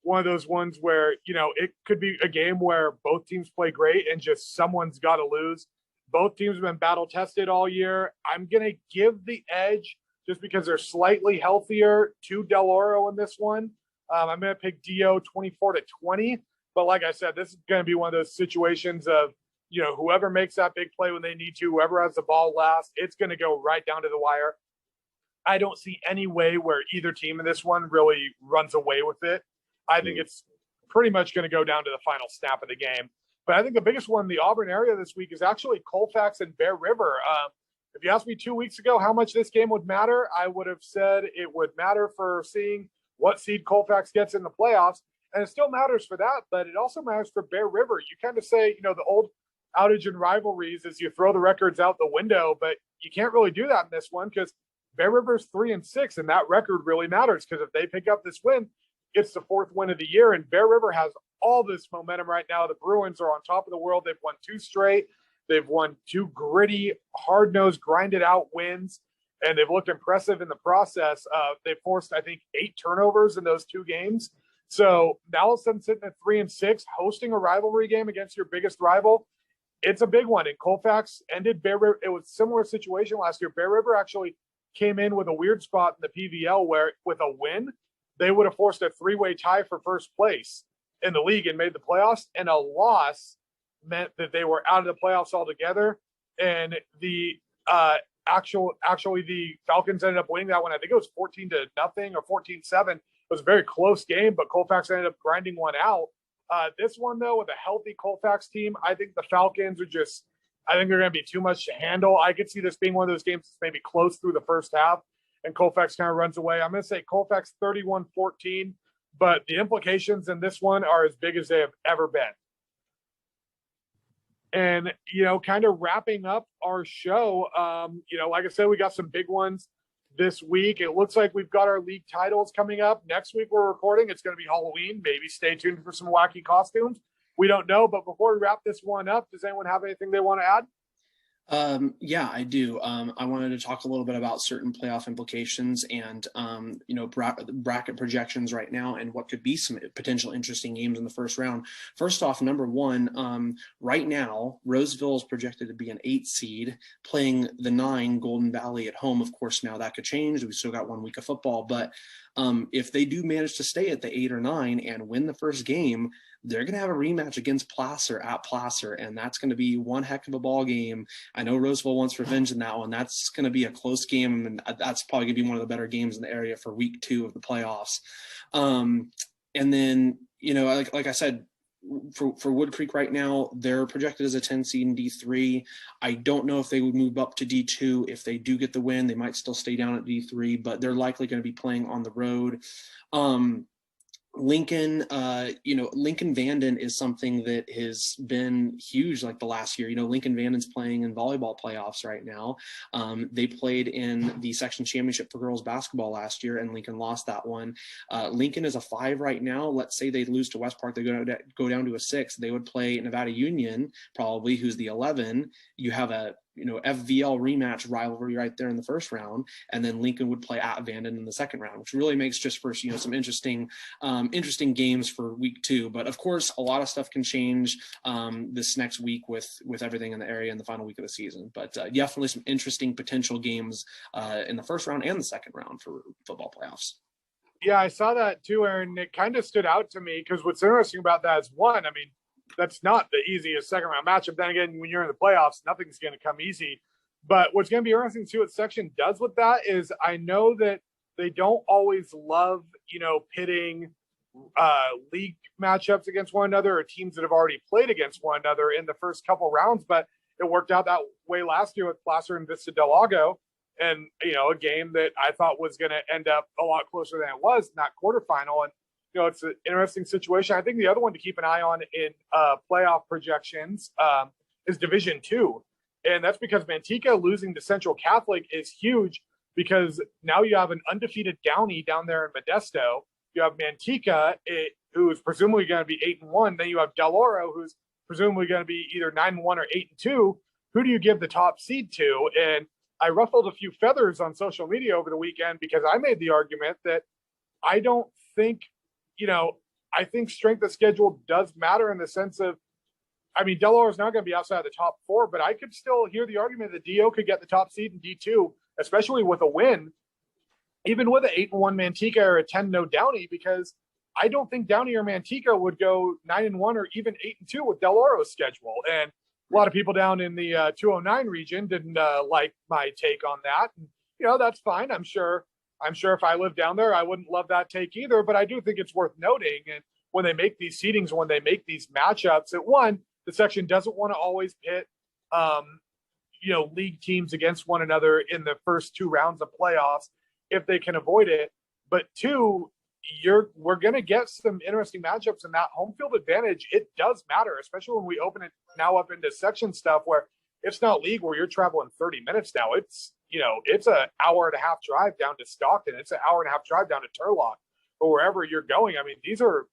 Speaker 1: one of those ones where, it could be a game where both teams play great and just someone's got to lose. Both teams have been battle tested all year. I'm going to give the edge just because they're slightly healthier to Del Oro in this one. I'm going to pick DO 24-20. But like I said, this is going to be one of those situations of, whoever makes that big play when they need to, whoever has the ball last, it's going to go right down to the wire. I don't see any way where either team in this one really runs away with it. I think it's pretty much going to go down to the final snap of the game. But I think the biggest one in the Auburn area this week is actually Colfax and Bear River. If you asked me 2 weeks ago how much this game would matter, I would have said it would matter for seeing what seed Colfax gets in the playoffs. And it still matters for that, but it also matters for Bear River. You kind of say, the old outage and rivalries is you throw the records out the window, but you can't really do that in this one because Bear River's 3-6, and that record really matters because if they pick up this win, it's the 4th win of the year, and Bear River has all this momentum right now. The Bruins are on top of the world. They've won 2 straight. They've won 2 gritty, hard-nosed, grinded-out wins, and they've looked impressive in the process. They forced, I think, 8 turnovers in those 2 games. So now all of a sudden sitting at 3-6, hosting a rivalry game against your biggest rival, it's a big one. And Colfax ended Bear River. It was a similar situation last year. Bear River actually came in with a weird spot in the PVL where with a win, they would have forced a 3-way tie for first place in the league and made the playoffs. And a loss meant that they were out of the playoffs altogether. And the actually the Falcons ended up winning that one. I think it was 14-0 or 14-7. It was a very close game, but Colfax ended up grinding one out. This one, though, with a healthy Colfax team, I think the Falcons are just, I think they're going to be too much to handle. I could see this being one of those games that's maybe close through the first half, and Colfax kind of runs away. I'm going to say Colfax 31-14, but the implications in this one are as big as they have ever been. And, kind of wrapping up our show, like I said, we got some big ones this week. It looks like we've got our league titles coming up. Next week we're recording. It's going to be Halloween. Maybe stay tuned for some wacky costumes. We don't know. But before we wrap this one up, does anyone have anything they want to add?
Speaker 2: Yeah, I do. I wanted to talk a little bit about certain playoff implications and, bracket projections right now and what could be some potential interesting games in the first round. First off, number one, right now, Roseville is projected to be an 8 seed playing the 9 Golden Valley at home. Of course, now that could change. We still got 1 week of football, but if they do manage to stay at the 8 or 9 and win the first game, they're going to have a rematch against Placer at Placer, and that's going to be one heck of a ball game. I know Roseville wants revenge in that one. That's going to be a close game, and that's probably going to be one of the better games in the area for week 2 of the playoffs. And then, like I said, for Wood Creek right now, they're projected as a 10 seed in D3. I don't know if they would move up to D2. If they do get the win, they might still stay down at D3, but they're likely going to be playing on the road. Lincoln Vanden is something that has been huge like the last year. Lincoln Vanden's playing in volleyball playoffs right now. They played in the section championship for girls basketball last year, and Lincoln lost that one. Lincoln is a 5 right now. Let's say they lose to West Park, they go down to a 6. They would play Nevada Union, probably, who's the 11. You have a FVL rematch rivalry right there in the first round, and then Lincoln would play at Vanden in the second round, which really makes just for some interesting games for week 2. But of course, a lot of stuff can change this next week with everything in the area in the final week of the season. But definitely some interesting potential games in the first round and the second round for football playoffs.
Speaker 1: Yeah, I saw that too, Aaron. It kind of stood out to me because what's interesting about that is, one, that's not the easiest second round matchup. Then again, when you're in the playoffs, nothing's going to come easy. But what's going to be interesting to see what section does with that is, I know that they don't always love, pitting league matchups against one another or teams that have already played against one another in the first couple rounds. But it worked out that way last year with Placer and Vista Del Lago. And, a game that I thought was going to end up a lot closer than it was in that quarterfinal. And, it's an interesting situation. I think the other one to keep an eye on in playoff projections is Division II. And that's because Manteca losing to Central Catholic is huge, because now you have an undefeated Downey down there in Modesto. You have Manteca, who is presumably going to be 8-1. Then you have Del Oro, who's presumably going to be either 9-1 or 8-2. Who do you give the top seed to? And I ruffled a few feathers on social media over the weekend because I made the argument that I don't think, I think strength of schedule does matter in the sense of, Del Oro is not going to be outside the top 4, but I could still hear the argument that DO could get the top seed in D2, especially with a win, even with an 8-1 Manteca or a 10-0 Downey, because I don't think Downey or Manteca would go 9-1 or even 8-2 with Del Oro's schedule. And a lot of people down in the 209 region didn't like my take on that. And, that's fine. I'm sure if I lived down there, I wouldn't love that take either, but I do think it's worth noting. And when they make these seedings, when they make these matchups, at one, the section doesn't want to always pit, league teams against one another in the first 2 rounds of playoffs if they can avoid it. But 2, we're going to get some interesting matchups, and that home field advantage, it does matter, especially when we open it now up into section stuff where it's not league where you're traveling 30 minutes now. It's an hour and a half drive down to Stockton. It's an hour and a half drive down to Turlock or wherever you're going. These are,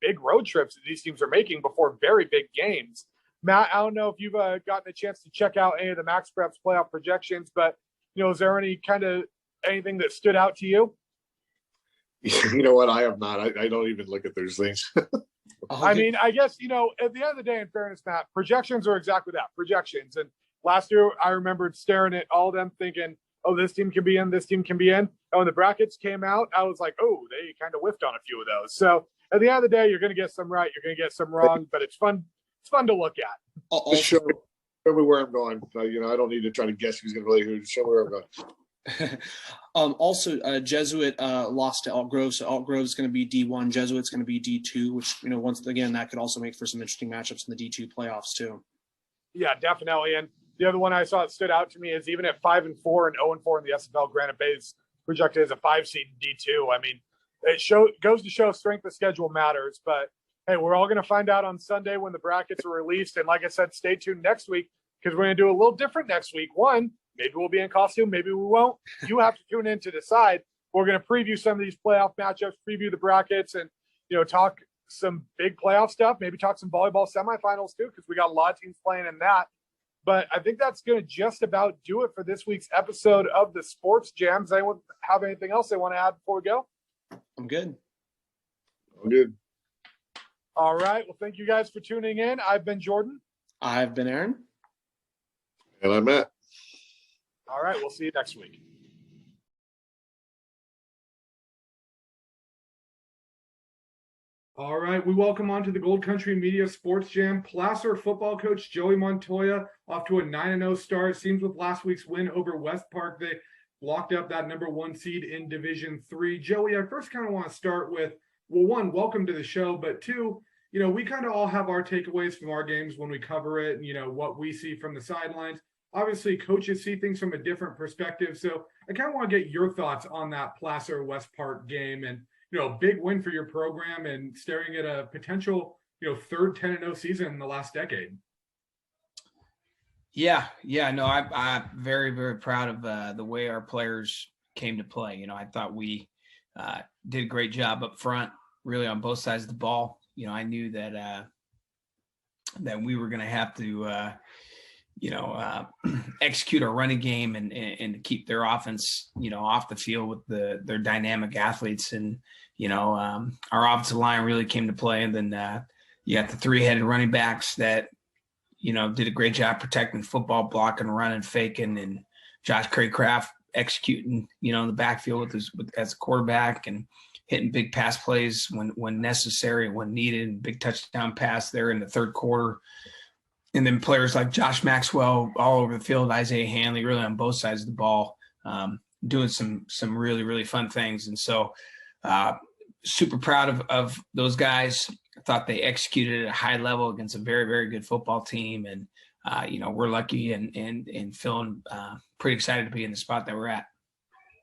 Speaker 1: big road trips that these teams are making before very big games. Matt, I don't know if you've gotten a chance to check out any of the Max Preps playoff projections, but, is there anything that stood out to you?
Speaker 3: You know what? I have not. I don't even look at those things.
Speaker 1: I guess, at the end of the day, in fairness, Matt, projections are exactly that, projections. And last year, I remembered staring at all of them thinking, oh, this team can be in, this team can be in. And when the brackets came out, I was like, oh, they kind of whiffed on a few of those. So at the end of the day, you're going to get some right, you're going to get some wrong, but it's fun. It's fun to look at.
Speaker 3: Show me where I'm going. I don't need to try to guess who's going to play who. Show me where I'm going.
Speaker 2: Also, Jesuit lost to Elk Grove, so Elk Grove is going to be D1, Jesuit's going to be D2, which, once again, that could also make for some interesting matchups in the D2 playoffs too.
Speaker 1: Yeah, definitely. And the other one I saw that stood out to me is even at 5-4 and 0-4 in the SFL, Granite Bay is projected as a 5 seed in D2. I mean, it goes to show strength of schedule matters. But hey, we're all going to find out on Sunday when the brackets are released. And like I said, stay tuned next week because we're going to do a little different next week. One, maybe we'll be in costume, maybe we won't. You have to tune in to decide. We're going to preview some of these playoff matchups, preview the brackets, and talk some big playoff stuff. Maybe talk some volleyball semifinals too, because we got a lot of teams playing in that. But I think that's going to just about do it for this week's episode of the Sports Jam. Does anyone have anything else they want to add before we go?
Speaker 2: I'm good.
Speaker 3: I'm good.
Speaker 1: All right. Well, thank you guys for tuning in. I've been Jordan.
Speaker 2: I've been Aaron.
Speaker 3: And I'm Matt.
Speaker 1: All right. We'll see you next week. All right, we welcome on to the Gold Country Media Sports Jam Placer football coach Joey Montoya off to a 9-0 start. Seems with last week's win over West Park, they locked up that number 1 seed in Division III. Joey, I first kind of want to start with, well, one, welcome to the show, but two, we kind of all have our takeaways from our games when we cover it and, what we see from the sidelines. Obviously, coaches see things from a different perspective, so I kind of want to get your thoughts on that Placer West Park game and big win for your program and staring at a potential, third 10-0 season in the last decade.
Speaker 4: Yeah. No, I'm very, very proud of the way our players came to play. I thought we did a great job up front, really on both sides of the ball. I knew that we were going to have to, execute our running game and keep their offense, off the field with their dynamic athletes. And, our offensive line really came to play. And then you got the 3-headed running backs that, did a great job protecting football, blocking, running, faking, and Josh Craycraft executing, in the backfield as a quarterback and hitting big pass plays when necessary and when needed, and big touchdown pass there in the third quarter. And then players like Josh Maxwell all over the field, Isaiah Hanley, really on both sides of the ball, doing some really, really fun things. And so super proud of those guys. I thought they executed at a high level against a very, very good football team. And, we're lucky and feeling pretty excited to be in the spot that we're at.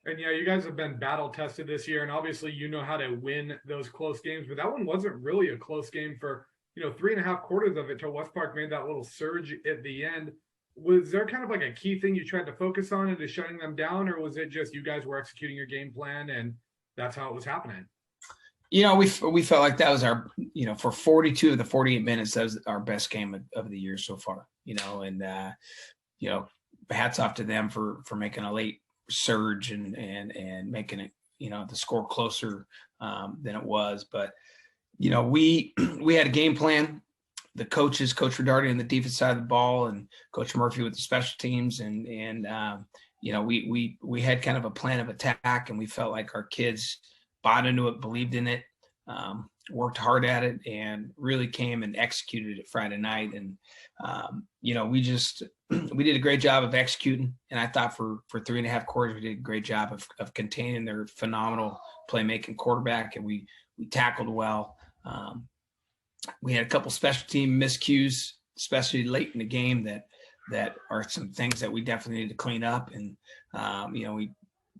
Speaker 1: And yeah, you guys have been battle tested this year, and obviously how to win those close games, but that one wasn't really a close game for 3.5 quarters of it till West Park made that little surge at the end. Was there kind of like a key thing you tried to focus on into shutting them down, or was it just you guys were executing your game plan and that's how it was happening?
Speaker 4: We felt like that was our, for 42 of the 48 minutes, that was our best game of the year so far, and hats off to them for making a late surge and making it, the score closer than it was. But we had a game plan. The coaches, Coach Rodardi on the defense side of the ball, and Coach Murphy with the special teams, and we had kind of a plan of attack, and we felt like our kids bought into it, believed in it, worked hard at it, and really came and executed it Friday night. And we did a great job of executing, and I thought for 3.5 quarters we did a great job of containing their phenomenal playmaking quarterback, and we tackled well. We had a couple special team miscues, especially late in the game, that are some things that we definitely need to clean up. And we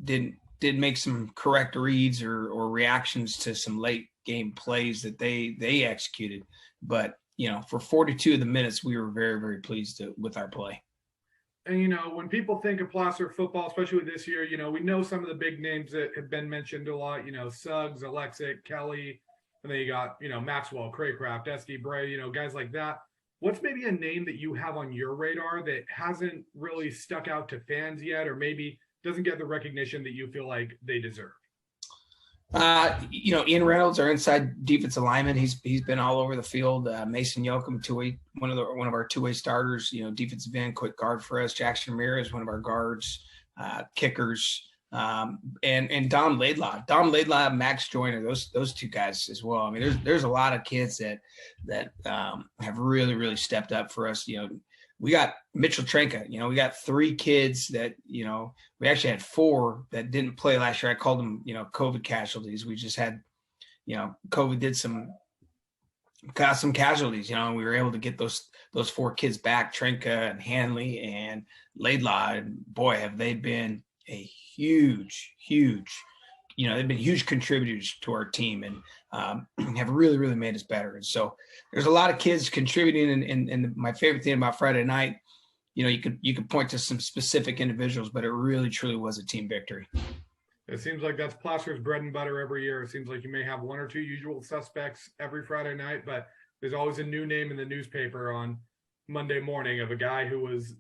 Speaker 4: did make some correct reads or reactions to some late game plays that they executed. But for 42 of the minutes, we were very, very pleased with our play.
Speaker 1: And, when people think of Placer football, especially this year, we know some of the big names that have been mentioned a lot, Suggs, Alexic, Kelly, and then you got, Maxwell, Craycraft, Esty, Bray, guys like that. What's maybe a name that you have on your radar that hasn't really stuck out to fans yet, or maybe doesn't get the recognition that you feel like they deserve?
Speaker 4: Ian Reynolds, our inside defensive lineman, he's been all over the field. Mason Yoakum, one of our two-way starters, defensive end, quick guard for us. Jackson Ramirez, one of our guards, kickers, and Dom Laidlaw, Max Joyner, those two guys as well. I mean, there's a lot of kids that have really, really stepped up for us. we got Mitchell Trenka. We got 3 kids that, we actually had 4 that didn't play last year. I called them, COVID casualties. We just had, COVID did got some casualties, and we were able to get those 4 kids back, Trenka and Hanley and Laidlaw. And boy, have they been a huge, they've been huge contributors to our team and have really, really made us better. And so there's a lot of kids contributing. And my favorite thing about Friday night, you could point to some specific individuals, but it really, truly was a team victory.
Speaker 1: It seems like that's Placer's bread and butter every year. It seems like you may have 1 or 2 usual suspects every Friday night, but there's always a new name in the newspaper on Monday morning of a guy who was,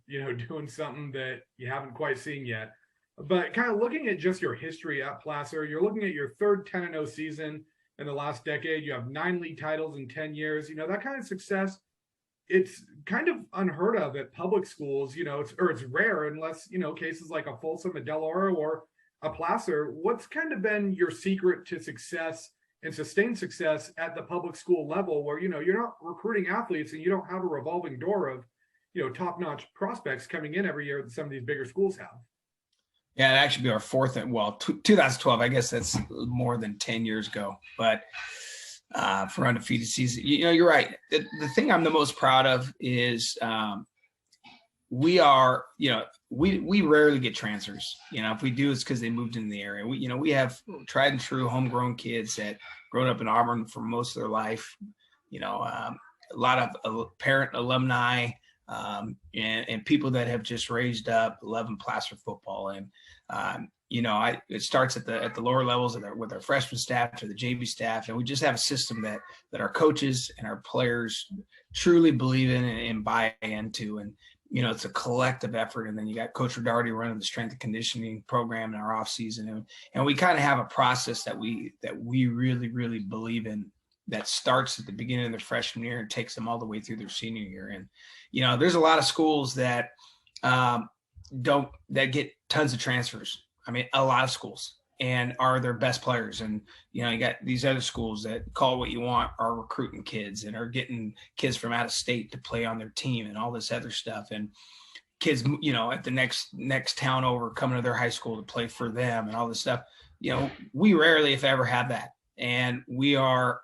Speaker 1: doing something that you haven't quite seen yet. But kind of looking at just your history at Placer, you're looking at your 3rd 10-0 season in the last decade. You have 9 league titles in 10 years. That kind of success, it's kind of unheard of at public schools. It's rare unless, cases like a Folsom, a Del Oro, or a Placer. What's kind of been your secret to success and sustained success at the public school level where, you're not recruiting athletes and you don't have a revolving door of, top-notch prospects coming in every year that some of these bigger schools have?
Speaker 4: Yeah, it'd actually be our 4th, 2012. I guess that's more than 10 years ago. But for undefeated season, you're right. The thing I'm the most proud of is we are, we rarely get transfers. If we do, it's because they moved into the area. We have tried and true homegrown kids that grown up in Auburn for most of their life. A lot of parent alumni. And people that have just raised up loving Placer football. And, it starts at the lower levels with our freshman staff to the JV staff. And we just have a system that our coaches and our players truly believe in and buy into. And, it's a collective effort. And then you got Coach Rodarty running the strength and conditioning program in our off season. And we kind of have a process that we really, really believe in, that starts at the beginning of their freshman year and takes them all the way through their senior year. And, there's a lot of schools that get tons of transfers. I mean, a lot of schools, and are their best players. And, you got these other schools that call what you want, are recruiting kids and are getting kids from out of state to play on their team and all this other stuff. And kids, at the next town over, coming to their high school to play for them and all this stuff. We rarely, if ever, have that. And we are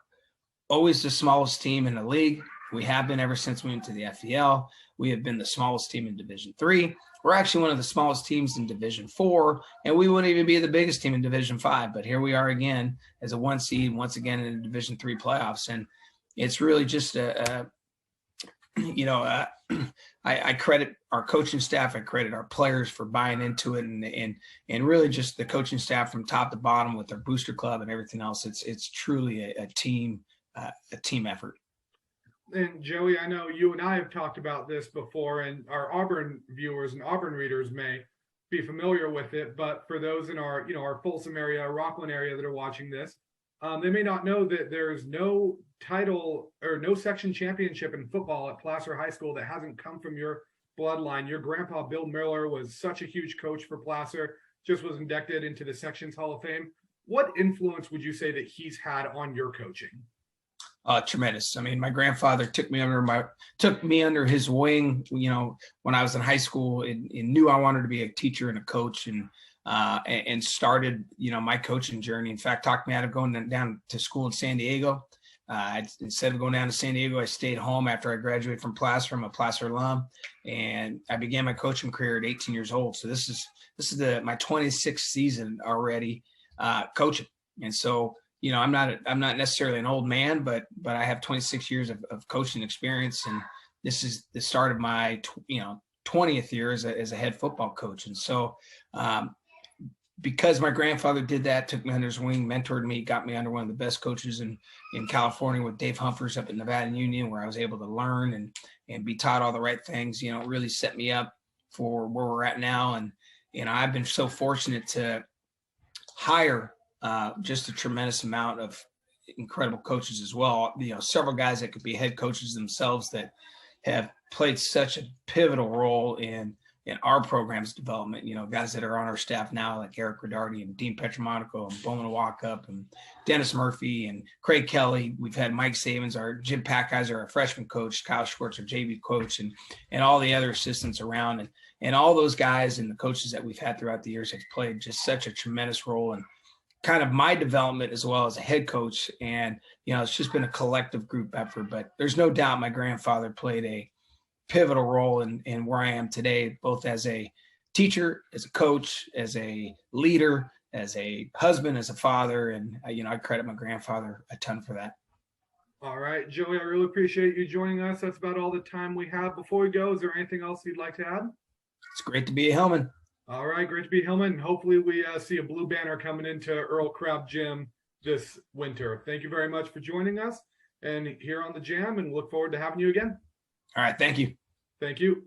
Speaker 4: always the smallest team in the league. We have been ever since we went to the FEL. We have been the smallest team in Division III. We're actually one of the smallest teams in Division IV, and we wouldn't even be the biggest team in Division V. But here we are again as a 1 seed, once again in the Division III playoffs, and it's really just I credit our coaching staff. I credit our players for buying into it, and really just the coaching staff from top to bottom with their booster club and everything else. It's truly a team effort.
Speaker 1: And Joey, I know you and I have talked about this before, and our Auburn viewers and Auburn readers may be familiar with it. But for those in our Folsom area, Rockland area that are watching this, they may not know that there's no title or no section championship in football at Placer High School that hasn't come from your bloodline. Your grandpa, Bill Miller, was such a huge coach for Placer, just was inducted into the Sections Hall of Fame. What influence would you say that he's had on your coaching?
Speaker 4: Tremendous. I mean, my grandfather took me under his wing, when I was in high school, and knew I wanted to be a teacher and a coach, and started, my coaching journey. In fact, talked me out of going down to school in San Diego. Instead of going down to San Diego, I stayed home after I graduated from Placer. I'm a Placer alum, and I began my coaching career at 18 years old. So this is my 26th season already coaching. And so, I'm not necessarily an old man, but I have 26 years of coaching experience, and this is the start of my 20th year as a head football coach. And so, because my grandfather did that, took me under his wing, mentored me, got me under one of the best coaches in California with Dave Humphers up at Nevada Union, where I was able to learn and be taught all the right things. Really set me up for where we're at now. And I've been so fortunate to hire just a tremendous amount of incredible coaches as well. Several guys that could be head coaches themselves that have played such a pivotal role in our program's development. Guys that are on our staff now, like Eric Rodardi and Dean Petromonaco and Bowman Walkup and Dennis Murphy and Craig Kelly. We've had Mike Savins, our Jim Packheiser, our freshman coach, Kyle Schwartz, our JV coach, and all the other assistants around. And all those guys and the coaches that we've had throughout the years have played just such a tremendous role in kind of my development as well as a head coach. And, it's just been a collective group effort. But there's no doubt my grandfather played a pivotal role in where I am today, both as a teacher, as a coach, as a leader, as a husband, as a father. And, I credit my grandfather a ton for that.
Speaker 1: All right, Joey, I really appreciate you joining us. That's about all the time we have. Before we go, is there anything else you'd like to add?
Speaker 4: It's great to be a Hillman.
Speaker 1: All right, great to be Hillman. Hopefully we see a blue banner coming into Earl Crabb Gym this winter. Thank you very much for joining us and here on the Jam, and look forward to having you again.
Speaker 4: All right, thank you.
Speaker 1: Thank you.